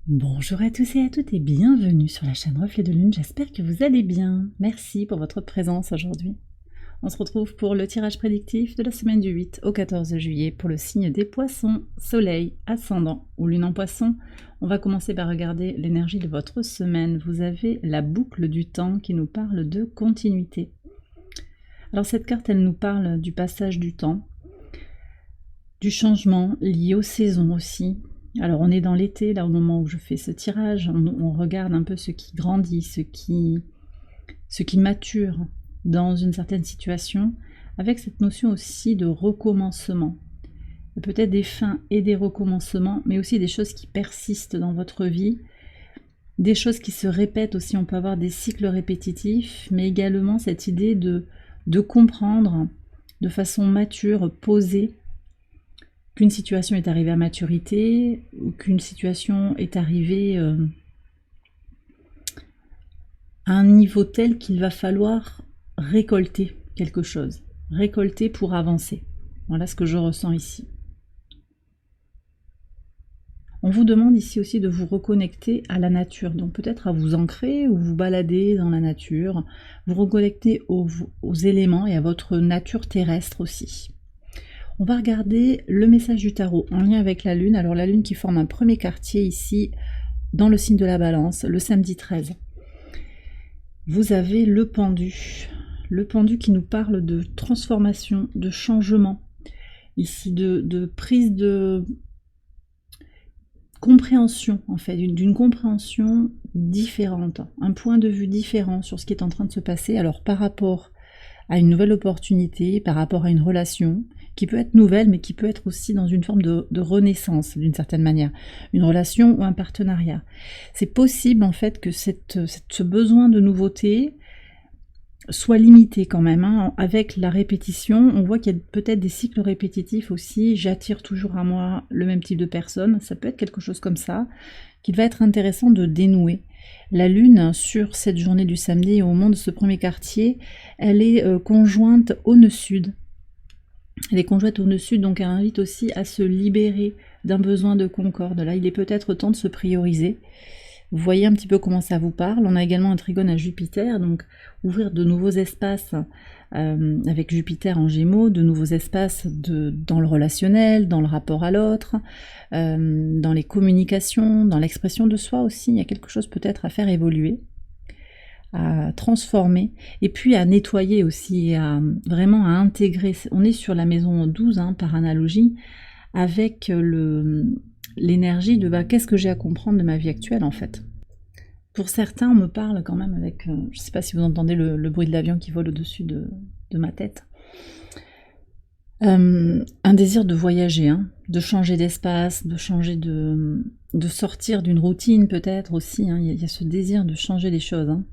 Bonjour à tous et à toutes et bienvenue sur la chaîne Reflet de Lune, j'espère que vous allez bien. Merci pour votre présence aujourd'hui. On se retrouve pour le tirage prédictif de la semaine du 8 au 14 juillet pour le signe des poissons, soleil, ascendant ou lune en poisson. On va commencer par regarder l'énergie de votre semaine. Vous avez la boucle du temps qui nous parle de continuité. Alors cette carte, elle nous parle du passage du temps, du changement lié aux saisons aussi. Alors on est dans l'été, là au moment où je fais ce tirage, on regarde un peu ce qui grandit, ce qui mature dans une certaine situation, avec cette notion aussi de recommencement. Peut-être des fins et des recommencements, mais aussi des choses qui persistent dans votre vie, des choses qui se répètent aussi, on peut avoir des cycles répétitifs, mais également cette idée de comprendre de façon mature, posée, qu'une situation est arrivée à maturité, ou qu'une situation est arrivée à un niveau tel qu'il va falloir récolter quelque chose, récolter pour avancer. Voilà ce que je ressens ici. On vous demande ici aussi de vous reconnecter à la nature, donc peut-être à vous ancrer ou vous balader dans la nature, vous reconnecter aux éléments et à votre nature terrestre aussi. On va regarder le message du tarot en lien avec la lune. Alors la lune qui forme un premier quartier ici dans le signe de la balance, le samedi 13. Vous avez le pendu qui nous parle de transformation, de changement, ici de prise de compréhension en fait, d'une compréhension différente, un point de vue différent sur ce qui est en train de se passer. Alors par rapport à une nouvelle opportunité, par rapport à une relation qui peut être nouvelle, mais qui peut être aussi dans une forme de renaissance d'une certaine manière, une relation ou un partenariat. C'est possible en fait que ce besoin de nouveauté soit limité quand même, hein. Avec la répétition, on voit qu'il y a peut-être des cycles répétitifs aussi, j'attire toujours à moi le même type de personne, ça peut être quelque chose comme ça, qu'il va être intéressant de dénouer. La lune, sur cette journée du samedi, au moment de ce premier quartier, elle est conjointe au nœud sud. Elle est conjointe au nœud sud, donc elle invite aussi à se libérer d'un besoin de concorde. Là, il est peut-être temps de se prioriser. Vous voyez un petit peu comment ça vous parle. On a également un trigone à Jupiter, donc ouvrir de nouveaux espaces avec Jupiter en Gémeaux, de nouveaux espaces dans le relationnel, dans le rapport à l'autre, dans les communications, dans l'expression de soi aussi. Il y a quelque chose peut-être à faire évoluer, à transformer, et puis à nettoyer aussi, vraiment à intégrer. On est sur la maison 12, hein, par analogie, avec l'énergie de qu'est-ce que j'ai à comprendre de ma vie actuelle en fait. Pour certains, on me parle quand même avec, je ne sais pas si vous entendez le bruit de l'avion qui vole au-dessus de ma tête, un désir de voyager, hein, de changer d'espace, de changer de sortir d'une routine peut-être aussi, hein. Il y a ce désir de changer les choses, hein,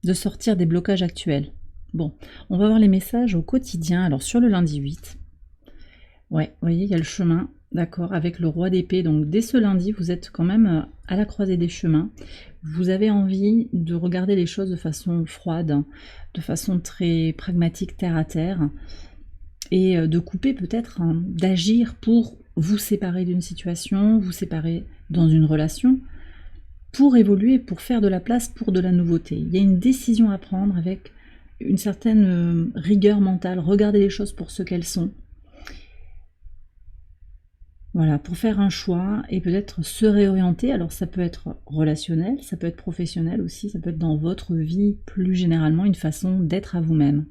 de sortir des blocages actuels. Bon, on va voir les messages au quotidien. Alors sur le lundi 8, ouais, vous voyez, il y a le chemin, d'accord, avec le roi d'épée. Donc dès ce lundi, vous êtes quand même à la croisée des chemins. Vous avez envie de regarder les choses de façon froide, de façon très pragmatique, terre à terre, et de couper peut-être, hein, d'agir pour vous séparer d'une situation, vous séparer dans une relation, pour évoluer, pour faire de la place pour de la nouveauté. Il y a une décision à prendre avec une certaine rigueur mentale, regarder les choses pour ce qu'elles sont. Voilà, pour faire un choix et peut-être se réorienter. Alors ça peut être relationnel, ça peut être professionnel aussi, ça peut être dans votre vie plus généralement, une façon d'être à vous-même.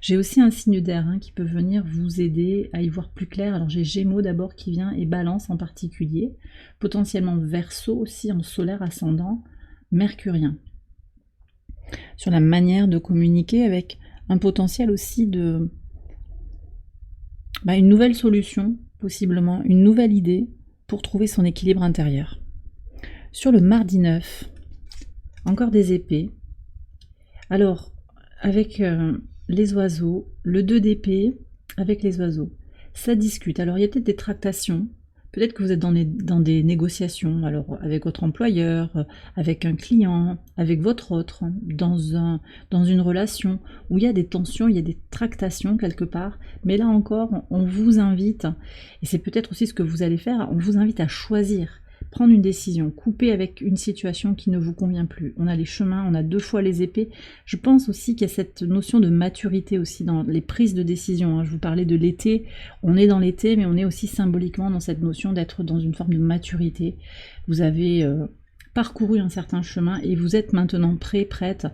J'ai aussi un signe d'air, hein, qui peut venir vous aider à y voir plus clair. Alors j'ai Gémeaux d'abord qui vient et Balance en particulier, potentiellement Verseau aussi en solaire ascendant, Mercurien. Sur la manière de communiquer avec un potentiel aussi de une nouvelle solution, possiblement une nouvelle idée pour trouver son équilibre intérieur. Sur le mardi 9, encore des épées. Alors, avec les oiseaux, le 2 d'épée avec les oiseaux, ça discute. Alors il y a peut-être des tractations, peut-être que vous êtes dans des négociations, alors avec votre employeur, avec un client, avec votre autre, dans une relation où il y a des tensions, il y a des tractations quelque part, mais là encore, on vous invite, et c'est peut-être aussi ce que vous allez faire, on vous invite à choisir. prendre une décision, couper avec une situation qui ne vous convient plus. On a les chemins, on a 2 fois les épées. Je pense aussi qu'il y a cette notion de maturité aussi dans les prises de décision. Je vous parlais de l'été, on est dans l'été, mais on est aussi symboliquement dans cette notion d'être dans une forme de maturité. Vous avez parcouru un certain chemin et vous êtes maintenant prête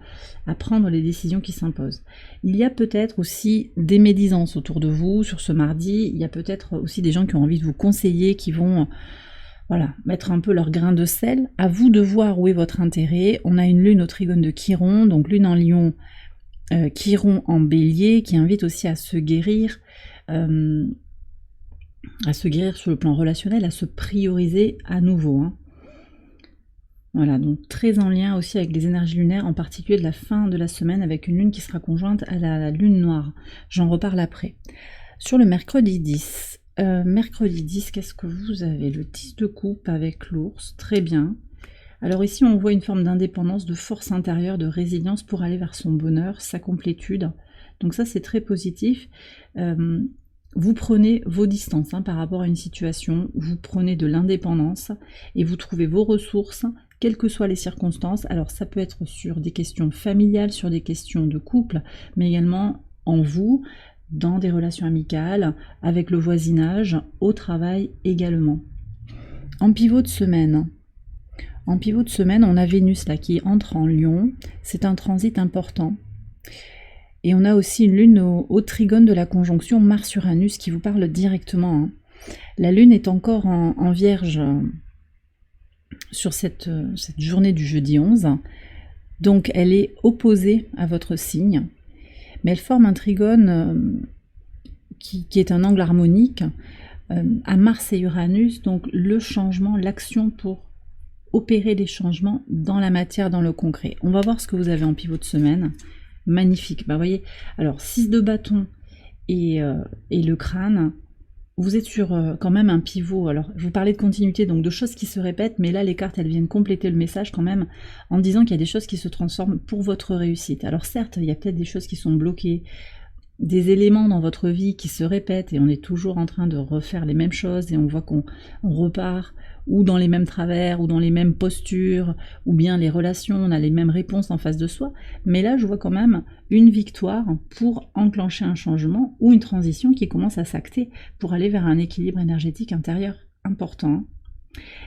à prendre les décisions qui s'imposent. Il y a peut-être aussi des médisances autour de vous sur ce mardi, il y a peut-être aussi des gens qui ont envie de vous conseiller, qui vont mettre un peu leur grain de sel. À vous de voir où est votre intérêt. On a une lune au trigone de Chiron, donc lune en lion, Chiron en bélier, qui invite aussi à se guérir sur le plan relationnel, à se prioriser à nouveau. Voilà, donc très en lien aussi avec les énergies lunaires, en particulier de la fin de la semaine, avec une lune qui sera conjointe à la lune noire. J'en reparle après. Sur le mercredi 10, qu'est-ce que vous avez? Le 10 de coupe avec l'ours, très bien. Alors ici, on voit une forme d'indépendance, de force intérieure, de résilience pour aller vers son bonheur, sa complétude. Donc ça, c'est très positif. Vous prenez vos distances par rapport à une situation, vous prenez de l'indépendance et vous trouvez vos ressources, quelles que soient les circonstances. Alors ça peut être sur des questions familiales, sur des questions de couple, mais également en vous, dans des relations amicales, avec le voisinage, au travail également. En pivot de semaine, on a Vénus là qui entre en Lion, c'est un transit important. Et on a aussi une lune au trigone de la conjonction Mars-Uranus qui vous parle directement. La lune est encore en Vierge sur cette journée du jeudi 11. Donc elle est opposée à votre signe. Mais elle forme un trigone qui est un angle harmonique à Mars et Uranus. Donc le changement, l'action pour opérer des changements dans la matière, dans le concret. On va voir ce que vous avez en pivot de semaine. Magnifique, vous voyez, alors 6 de bâton et le crâne, vous êtes sur quand même un pivot. Alors je vous parlais de continuité, donc de choses qui se répètent, mais là les cartes elles viennent compléter le message quand même en disant qu'il y a des choses qui se transforment pour votre réussite. Alors certes, il y a peut-être des choses qui sont bloquées, des éléments dans votre vie qui se répètent et on est toujours en train de refaire les mêmes choses et on voit qu'on repart ou dans les mêmes travers, ou dans les mêmes postures, ou bien les relations, on a les mêmes réponses en face de soi, mais là je vois quand même une victoire pour enclencher un changement ou une transition qui commence à s'acter pour aller vers un équilibre énergétique intérieur important.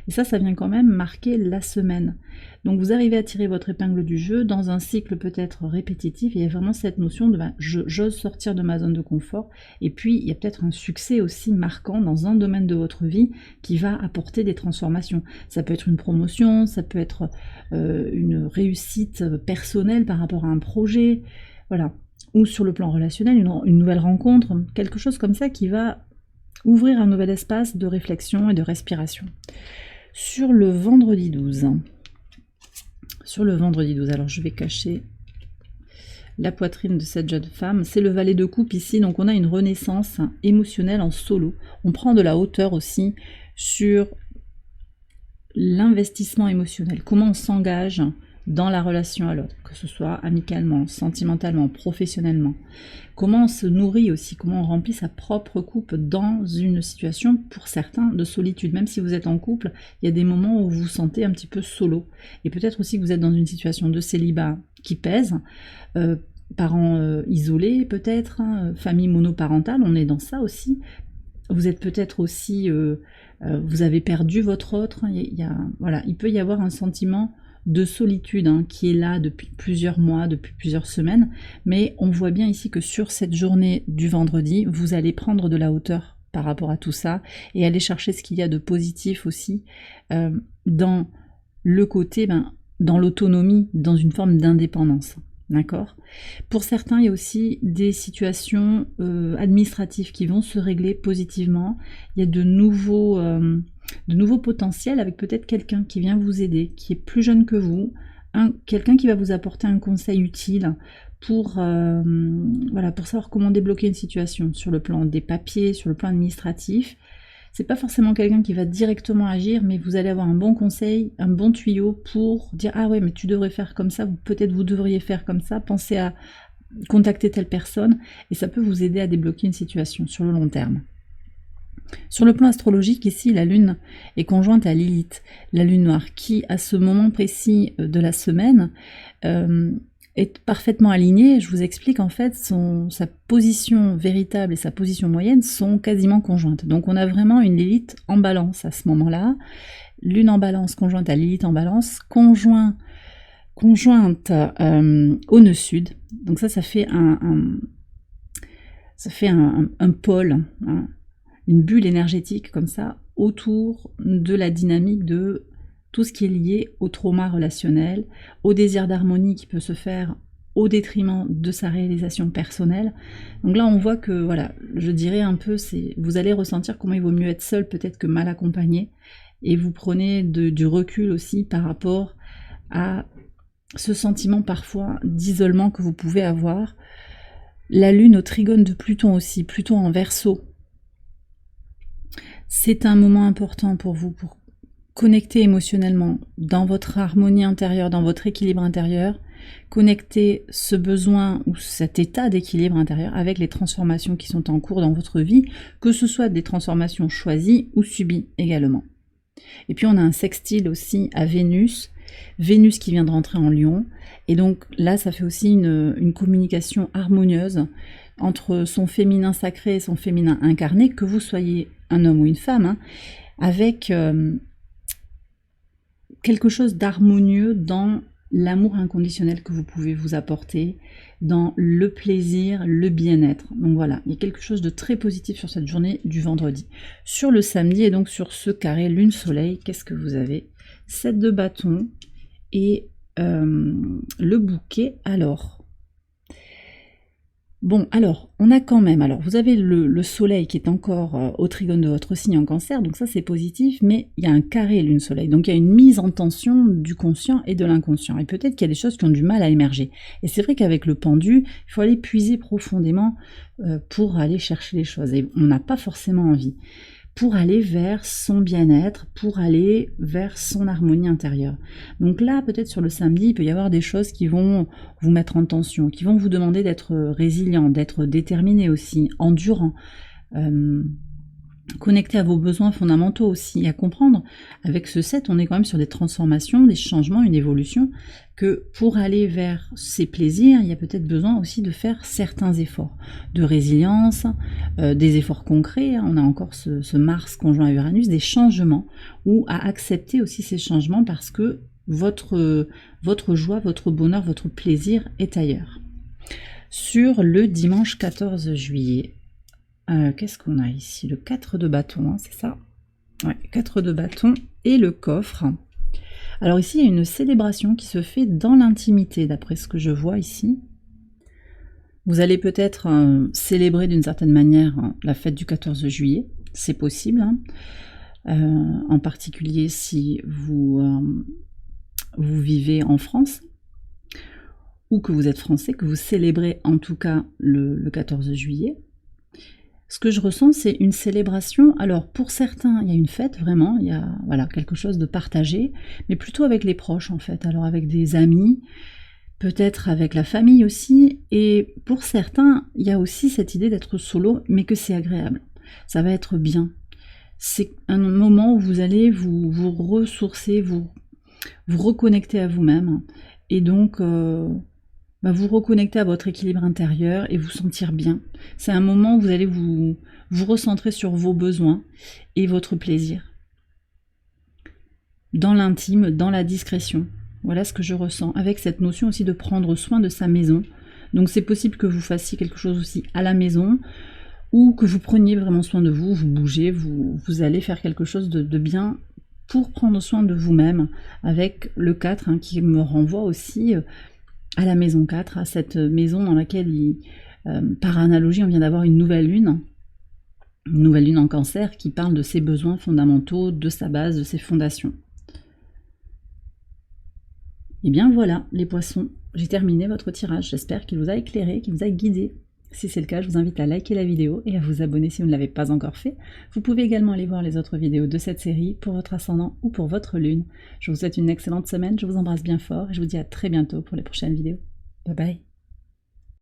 Et ça vient quand même marquer la semaine. Donc vous arrivez à tirer votre épingle du jeu dans un cycle peut-être répétitif. Il y a vraiment cette notion de j'ose sortir de ma zone de confort. Et puis il y a peut-être un succès aussi marquant dans un domaine de votre vie qui va apporter des transformations. Ça peut être une promotion, ça peut être une réussite personnelle par rapport à un projet, voilà. Ou sur le plan relationnel, une nouvelle rencontre, quelque chose comme ça qui va ouvrir un nouvel espace de réflexion et de respiration. Sur le vendredi 12, alors je vais cacher la poitrine de cette jeune femme, c'est le valet de coupe ici, donc on a une renaissance émotionnelle en solo. On prend de la hauteur aussi sur l'investissement émotionnel, comment on s'engage dans la relation à l'autre, que ce soit amicalement, sentimentalement, professionnellement. Comment on se nourrit aussi, comment on remplit sa propre coupe dans une situation, pour certains, de solitude. Même si vous êtes en couple, il y a des moments où vous vous sentez un petit peu solo. Et peut-être aussi que vous êtes dans une situation de célibat qui pèse, parents isolés peut-être, famille monoparentale, on est dans ça aussi. Vous êtes peut-être aussi, vous avez perdu votre autre, il peut y avoir un sentiment de solitude qui est là depuis plusieurs mois, depuis plusieurs semaines, mais on voit bien ici que sur cette journée du vendredi, vous allez prendre de la hauteur par rapport à tout ça et aller chercher ce qu'il y a de positif aussi dans le côté, dans l'autonomie, dans une forme d'indépendance. D'accord ? Pour certains, il y a aussi des situations administratives qui vont se régler positivement. Il y a de nouveaux potentiels avec peut-être quelqu'un qui vient vous aider, qui est plus jeune que vous, quelqu'un qui va vous apporter un conseil utile pour savoir comment débloquer une situation sur le plan des papiers, sur le plan administratif. C'est pas forcément quelqu'un qui va directement agir, mais vous allez avoir un bon conseil, un bon tuyau pour dire « Ah ouais, mais tu devrais faire comme ça, peut-être vous devriez faire comme ça, pensez à contacter telle personne » et ça peut vous aider à débloquer une situation sur le long terme. Sur le plan astrologique, ici, la Lune est conjointe à Lilith, la Lune noire, qui, à ce moment précis de la semaine, est parfaitement alignée. Je vous explique, en fait, sa position véritable et sa position moyenne sont quasiment conjointes. Donc on a vraiment une Lilith en balance à ce moment-là. Lune en balance, conjointe à Lilith en balance, conjointe au nœud sud. Donc ça fait un pôle, hein, une bulle énergétique comme ça, autour de la dynamique de tout ce qui est lié au trauma relationnel, au désir d'harmonie qui peut se faire au détriment de sa réalisation personnelle. Donc là, on voit que, voilà, je dirais un peu, vous allez ressentir comment il vaut mieux être seul peut-être que mal accompagné, et vous prenez du recul aussi par rapport à ce sentiment parfois d'isolement que vous pouvez avoir. La Lune au trigone de Pluton aussi, Pluton en Verseau. C'est un moment important pour vous, pour connecter émotionnellement dans votre harmonie intérieure, dans votre équilibre intérieur, connecter ce besoin ou cet état d'équilibre intérieur avec les transformations qui sont en cours dans votre vie, que ce soit des transformations choisies ou subies également. Et puis on a un sextile aussi à Vénus, Vénus qui vient de rentrer en Lion, et donc là ça fait aussi une communication harmonieuse entre son féminin sacré et son féminin incarné, que vous soyez un homme ou une femme, hein, avec quelque chose d'harmonieux dans l'amour inconditionnel que vous pouvez vous apporter, dans le plaisir, le bien-être. Donc voilà, il y a quelque chose de très positif sur cette journée du vendredi. Sur le samedi, et donc sur ce carré Lune-Soleil, qu'est-ce que vous avez? 7 de bâton et le bouquet. Bon, alors, on a quand même, vous avez le soleil qui est encore au trigone de votre signe en Cancer, donc ça c'est positif, mais il y a un carré Lune-Soleil, donc il y a une mise en tension du conscient et de l'inconscient, et peut-être qu'il y a des choses qui ont du mal à émerger. Et c'est vrai qu'avec le pendu, il faut aller puiser profondément pour aller chercher les choses, et on n'a pas forcément envie, pour aller vers son bien-être, pour aller vers son harmonie intérieure. Donc là, peut-être sur le samedi, il peut y avoir des choses qui vont vous mettre en tension, qui vont vous demander d'être résilient, d'être déterminé aussi, endurant, connecté à vos besoins fondamentaux aussi, à comprendre. Avec ce 7, on est quand même sur des transformations, des changements, une évolution, que pour aller vers ces plaisirs, il y a peut-être besoin aussi de faire certains efforts, de résilience, des efforts concrets, hein. On a encore ce Mars conjoint à Uranus, des changements, ou à accepter aussi ces changements parce que votre joie, votre bonheur, votre plaisir est ailleurs. Sur le dimanche 14 juillet, qu'est-ce qu'on a ici? Le 4 de bâton, hein, c'est ça? Ouais, 4 de bâton et le coffre. Alors ici, il y a une célébration qui se fait dans l'intimité, d'après ce que je vois ici. Vous allez peut-être célébrer d'une certaine manière la fête du 14 juillet, c'est possible, hein. En particulier si vous vivez en France, ou que vous êtes français, que vous célébrez en tout cas le 14 juillet. Ce que je ressens, c'est une célébration. Alors, pour certains, il y a une fête, vraiment, il y a voilà, quelque chose de partagé, mais plutôt avec les proches, en fait. Alors, avec des amis, peut-être avec la famille aussi. Et pour certains, il y a aussi cette idée d'être solo, mais que c'est agréable. Ça va être bien. C'est un moment où vous allez vous ressourcer, vous reconnecter à vous-même. Et donc... vous reconnecter à votre équilibre intérieur et vous sentir bien. C'est un moment où vous allez vous recentrer sur vos besoins et votre plaisir. Dans l'intime, dans la discrétion. Voilà ce que je ressens, avec cette notion aussi de prendre soin de sa maison. Donc c'est possible que vous fassiez quelque chose aussi à la maison, ou que vous preniez vraiment soin de vous, vous bougez, vous allez faire quelque chose de bien pour prendre soin de vous-même, avec le 4 hein, qui me renvoie aussi... à la maison 4, à cette maison dans laquelle, par analogie, on vient d'avoir une nouvelle lune en Cancer, qui parle de ses besoins fondamentaux, de sa base, de ses fondations. Et bien voilà, les poissons, j'ai terminé votre tirage. J'espère qu'il vous a éclairé, qu'il vous a guidé. Si c'est le cas, je vous invite à liker la vidéo et à vous abonner si vous ne l'avez pas encore fait. Vous pouvez également aller voir les autres vidéos de cette série pour votre ascendant ou pour votre lune. Je vous souhaite une excellente semaine, je vous embrasse bien fort et je vous dis à très bientôt pour les prochaines vidéos. Bye bye.